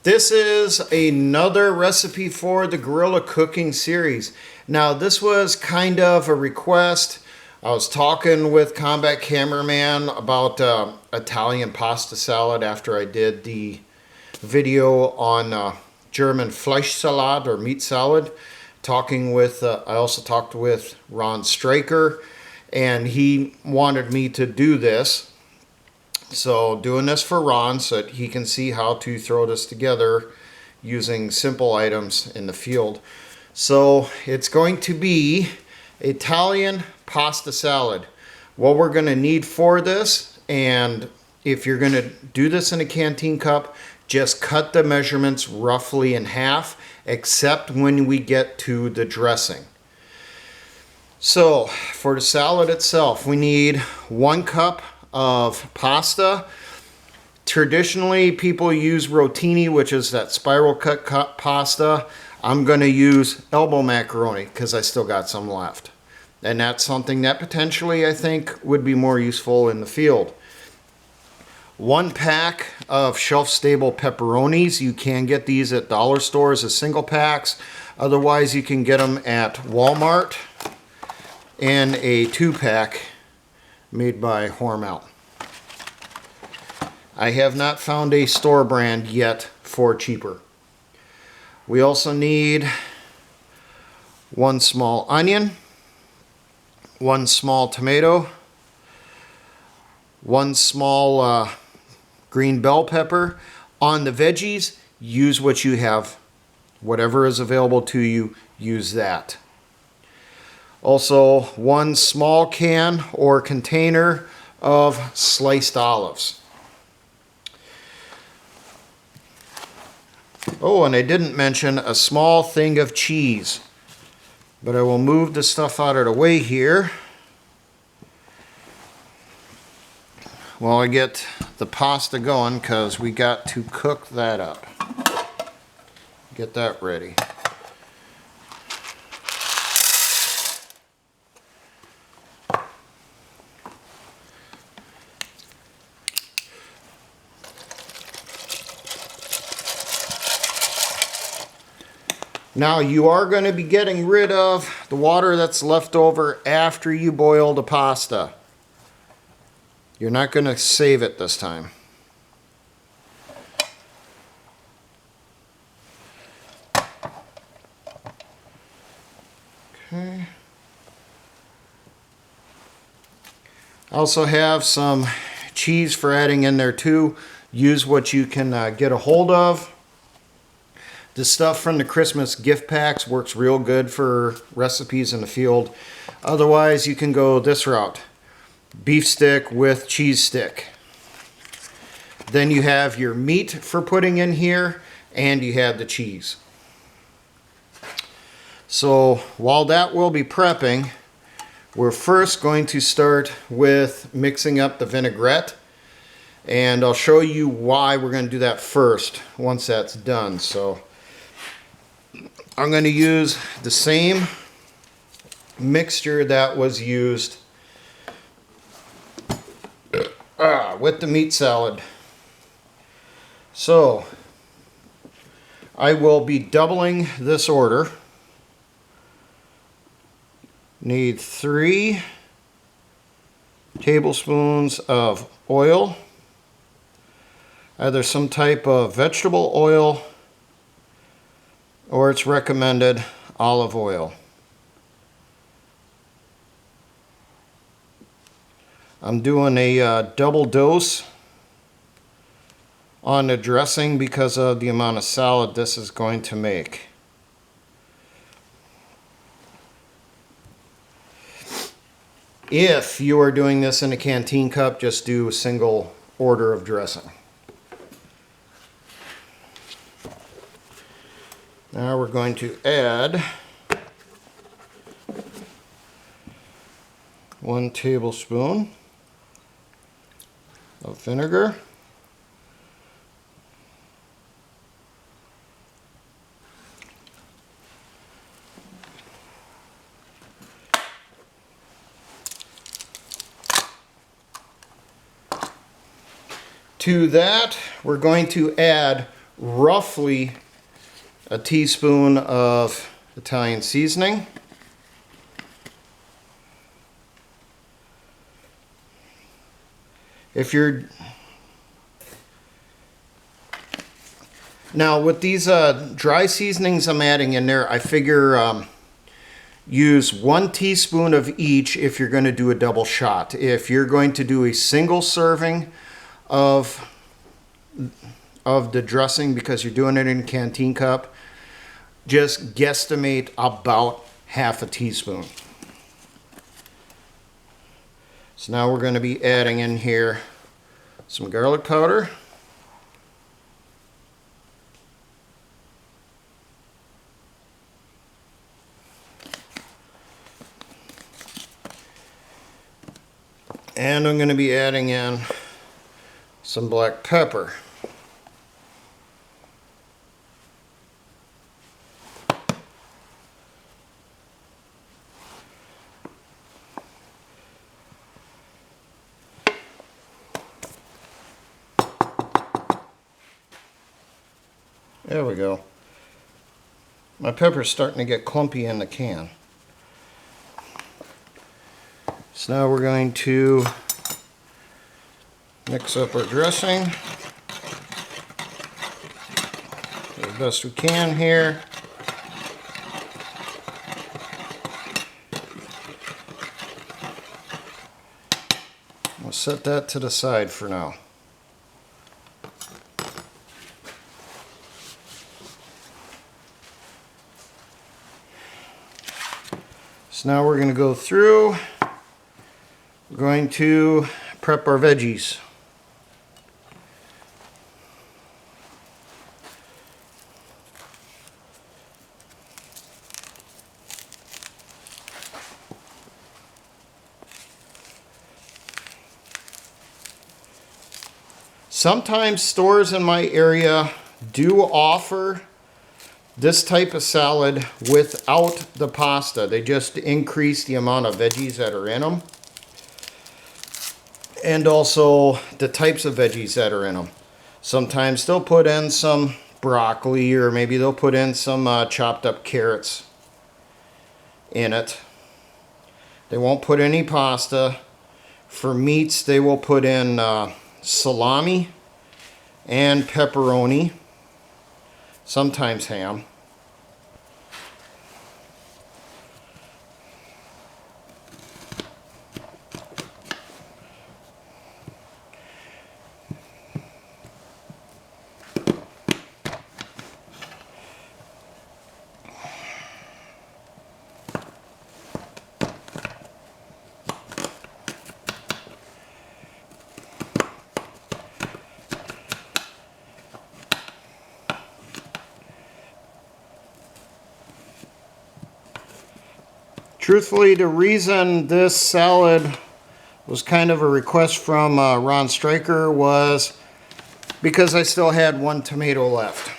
This is another recipe for the Guerrilla Cooking series. Now this was kind of a request. I was talking with Combat Cameraman about Italian pasta salad after I did the video on German Fleischsalat or meat salad. I also talked with Ron Straker, and he wanted me to do this. So doing this for Ron so that he can see how to throw this together using simple items in the field. So it's going to be Italian pasta salad. What we're going to need for this, and if you're going to do this in a canteen cup, just cut the measurements roughly in half, except when we get to the dressing. So for the salad itself, we need 1 cup of pasta. Traditionally, people use rotini, which is that spiral cut pasta. I'm going to use elbow macaroni because I still got some left. And that's something that potentially I think would be more useful in the field. 1 pack of shelf-stable pepperonis. You can get these at dollar stores as single packs. Otherwise, you can get them at Walmart. And a 2-pack made by Hormel. I have not found a store brand yet for cheaper. We also need 1 small onion, 1 small tomato, 1 small green bell pepper. On the veggies, use what you have. Whatever is available to you, use that. Also, 1 small can or container of sliced olives. Oh, and I didn't mention a small thing of cheese. But I will move the stuff out of the way here while I get the pasta going, because we got to cook that up. Get that ready. Now you are going to be getting rid of the water that's left over after you boil the pasta. You're not going to save it this time. Okay. I also have some cheese for adding in there too. Use what you can get a hold of. The stuff from the Christmas gift packs works real good for recipes in the field. Otherwise, you can go this route. Beef stick with cheese stick. Then you have your meat for putting in here, and you have the cheese. So while that will be prepping, we're first going to start with mixing up the vinaigrette. And I'll show you why we're going to do that first once that's done. So I'm going to use the same mixture that was used with the meat salad. So I will be doubling this order. Need 3 tablespoons of oil, either some type of vegetable oil, or it's recommended olive oil. I'm doing a double dose on the dressing because of the amount of salad this is going to make. If you are doing this in a canteen cup, just do a single order of dressing. Now we're going to add 1 tablespoon of vinegar, To that, we're going to add roughly a teaspoon of Italian seasoning. If you're now with these dry seasonings I'm adding in there, I figure use 1 teaspoon of each if you're going to do a double shot. If you're going to do a single serving of the dressing because you're doing it in a canteen cup, just guesstimate about half a teaspoon. So now we're going to be adding in here some garlic powder. And I'm going to be adding in some black pepper. There we go. My pepper's starting to get clumpy in the can. So now we're going to mix up our dressing as best we can here. We'll set that to the side for now. So now we're going to go through. We're going to prep our veggies. Sometimes stores in my area do offer this type of salad without the pasta. They just increase the amount of veggies that are in them. And also the types of veggies that are in them. Sometimes they'll put in some broccoli, or maybe they'll put in some chopped up carrots in it. They won't put any pasta. For meats, they will put in salami and pepperoni, sometimes ham. Truthfully, the reason this salad was kind of a request from Ron Stryker was because I still had 1 tomato left.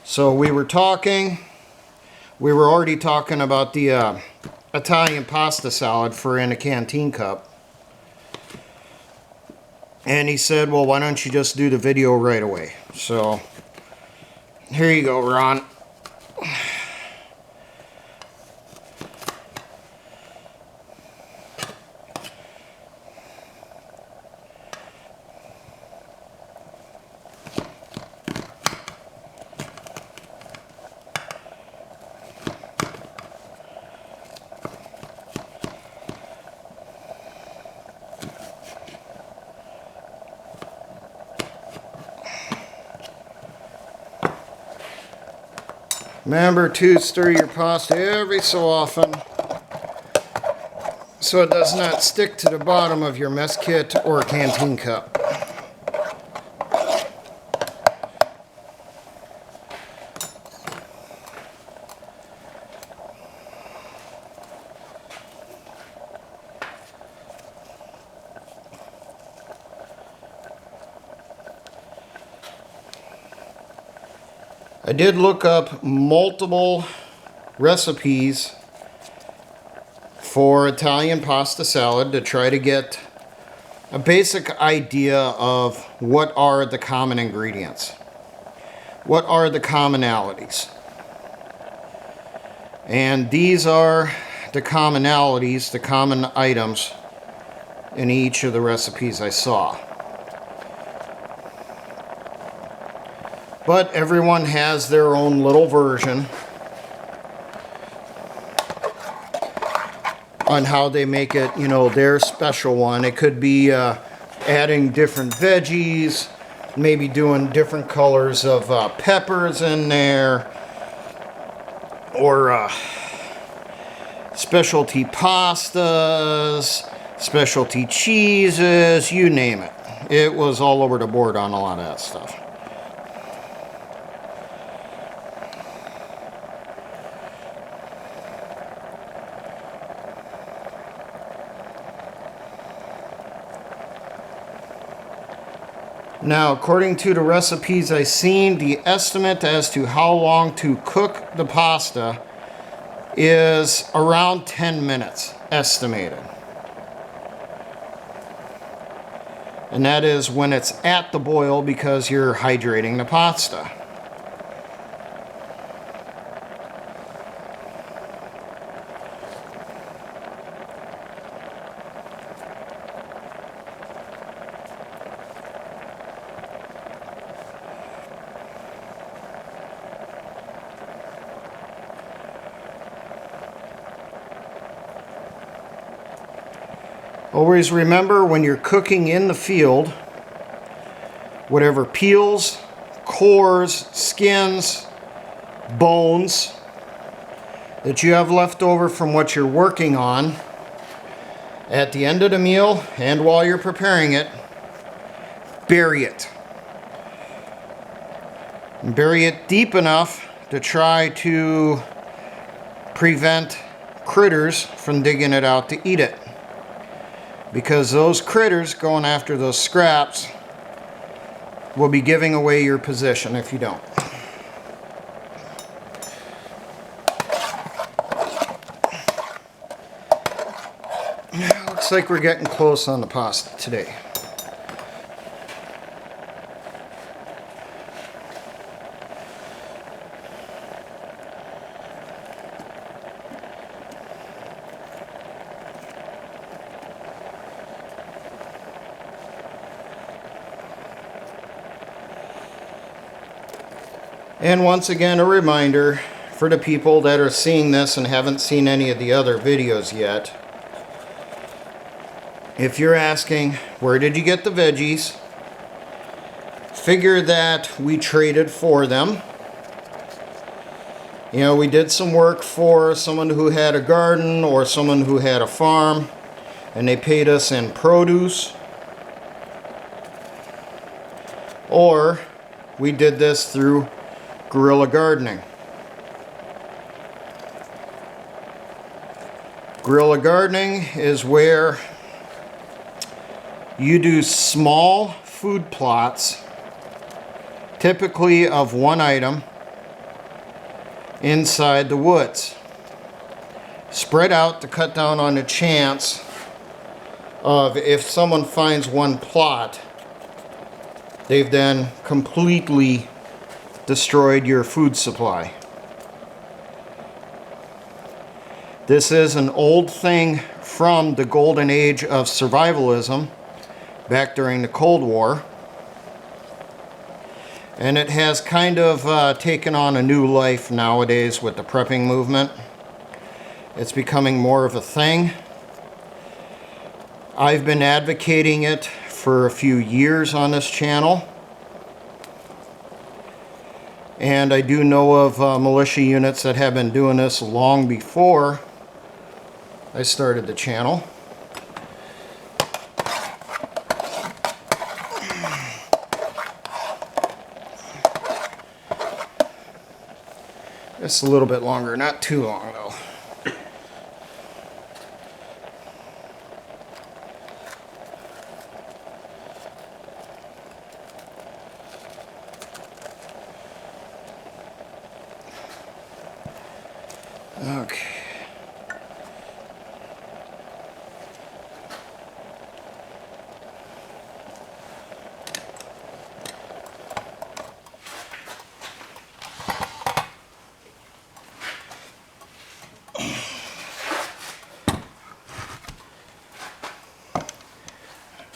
So we were already talking about the Italian pasta salad for in a canteen cup. And he said, well, why don't you just do the video right away? So here you go, Ron. Remember to stir your pasta every so often so it does not stick to the bottom of your mess kit or canteen cup. I did look up multiple recipes for Italian pasta salad to try to get a basic idea of what are the common ingredients. what are the commonalities? And these are the commonalities, the common items in each of the recipes I saw. But everyone has their own little version on how they make it, you know, their special one. It could be adding different veggies, maybe doing different colors of peppers in there, or specialty pastas, specialty cheeses, you name it. It was all over the board on a lot of that stuff. Now, according to the recipes I've seen, the estimate as to how long to cook the pasta is around 10 minutes, estimated. And that is when it's at the boil because you're hydrating the pasta. Always remember, when you're cooking in the field, whatever peels, cores, skins, bones that you have left over from what you're working on, at the end of the meal and while you're preparing it, bury it. And bury it deep enough to try to prevent critters from digging it out to eat it. Because those critters going after those scraps will be giving away your position if you don't. Looks like we're getting close on the pasta today. And once again, a reminder for the people that are seeing this and haven't seen any of the other videos yet. If you're asking, where did you get the veggies? Figure that we traded for them. You know, we did some work for someone who had a garden or someone who had a farm, and they paid us in produce. Or we did this through guerrilla gardening. Guerrilla gardening is where you do small food plots, typically of one item, inside the woods. Spread out to cut down on the chance of, if someone finds one plot, they've then completely destroyed your food supply. This is an old thing from the golden age of survivalism back during the Cold War, and it has kind of taken on a new life nowadays with the prepping movement. It's becoming more of a thing. I've been advocating it for a few years on this channel. And I do know of militia units that have been doing this long before I started the channel. Just a little bit longer, not too long though. Okay.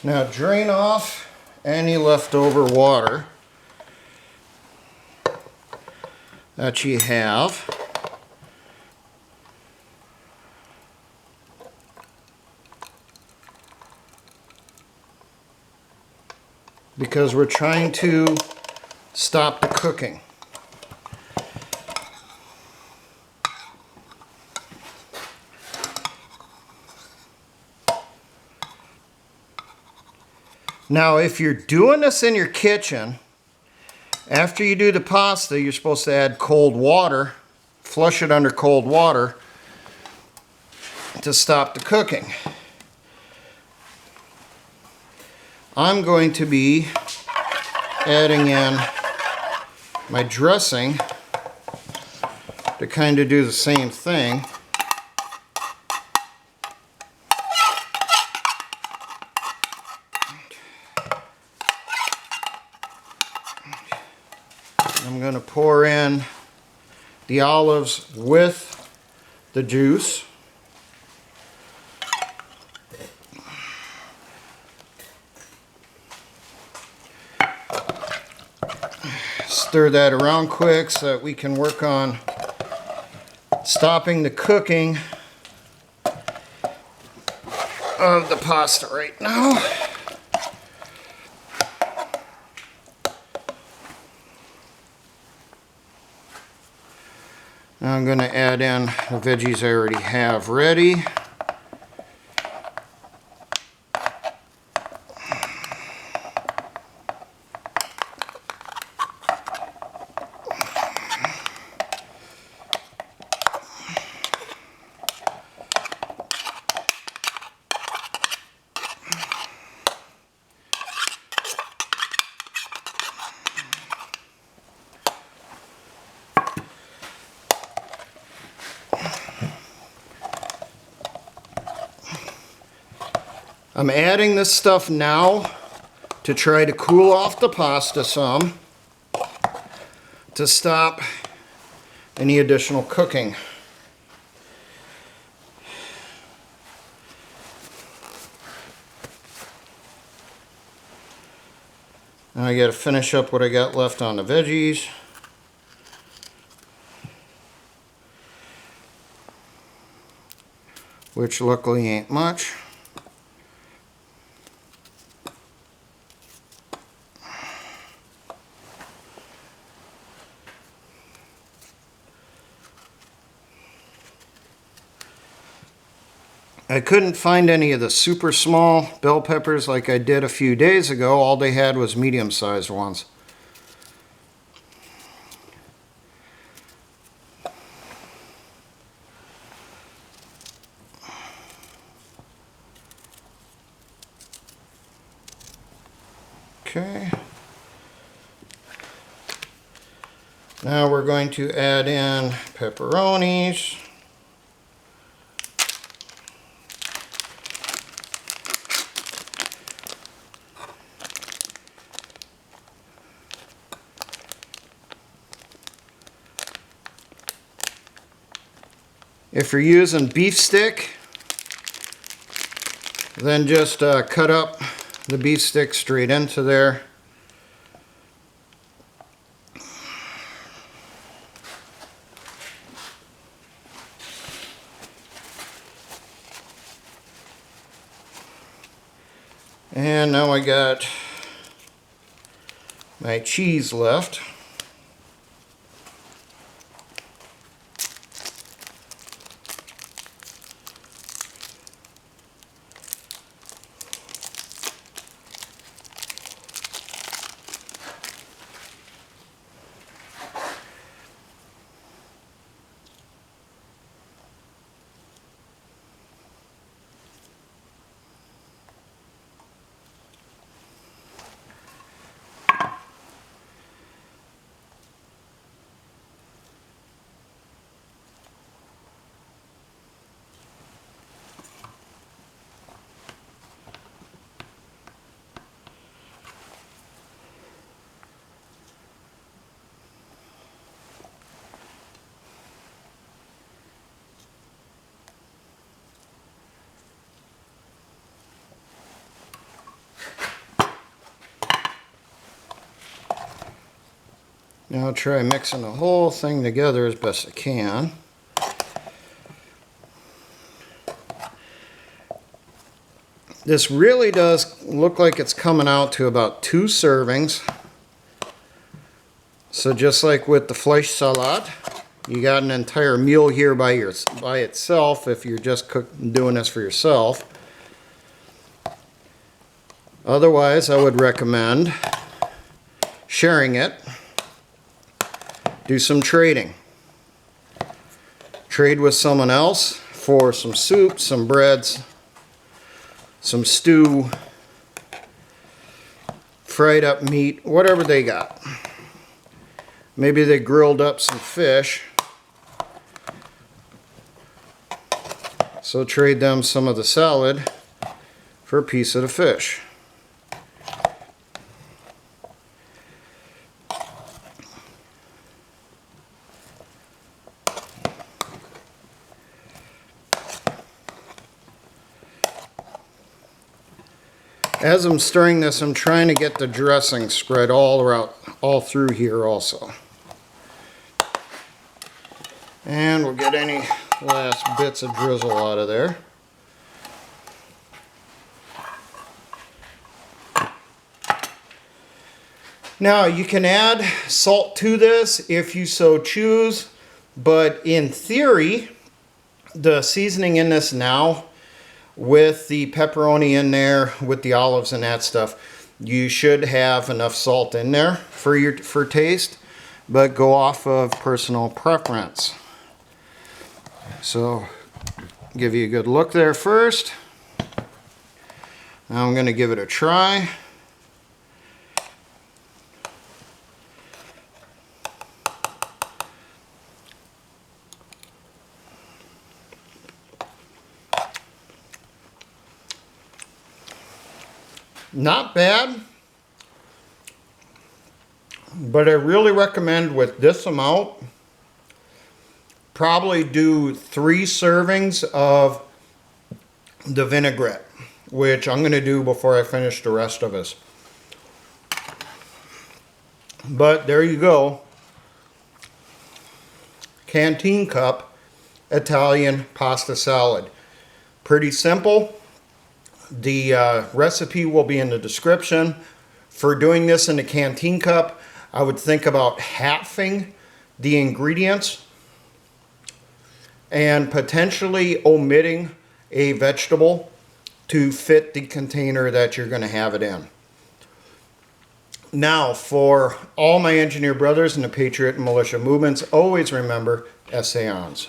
Now drain off any leftover water that you have. Because we're trying to stop the cooking. Now, if you're doing this in your kitchen, after you do the pasta, you're supposed to add cold water, flush it under cold water to stop the cooking. I'm going to be adding in my dressing to kind of do the same thing. I'm going to pour in the olives with the juice. Stir that around quick so that we can work on stopping the cooking of the pasta right now. Now I'm going to add in the veggies I already have ready. I'm adding this stuff now to try to cool off the pasta some to stop any additional cooking. Now I got to finish up what I got left on the veggies. Which luckily ain't much. I couldn't find any of the super small bell peppers like I did a few days ago. All they had was medium-sized ones. Okay. Now we're going to add in pepperonis. If you're using beef stick, then just cut up the beef stick straight into there. And now I got my cheese left. Now I'll try mixing the whole thing together as best I can. This really does look like it's coming out to about 2 servings. So just like with the fleisch salad, you got an entire meal here by itself if you're just doing this for yourself. Otherwise, I would recommend sharing it. Do some trading. Trade with someone else for some soup, some breads, some stew, fried up meat, whatever they got. Maybe they grilled up some fish. So trade them some of the salad for a piece of the fish. As I'm stirring this, I'm trying to get the dressing spread all through here also. And we'll get any last bits of drizzle out of there. Now you can add salt to this if you so choose, but in theory, the seasoning in this now, with the pepperoni in there, with the olives and that stuff, you should have enough salt in there for taste, but go off of personal preference. So give you a good look there first. Now I'm going to give it a try. Not bad, but I really recommend with this amount, probably do 3 servings of the vinaigrette, which I'm going to do before I finish the rest of this. But there you go. Canteen cup Italian pasta salad. Pretty simple. The recipe will be in the description. For doing this in the Canteen cup, I would think about halving the ingredients and potentially omitting a vegetable to fit the container that you're going to have it in. Now, for all my engineer brothers in the Patriot and Militia movements, always remember, essayons.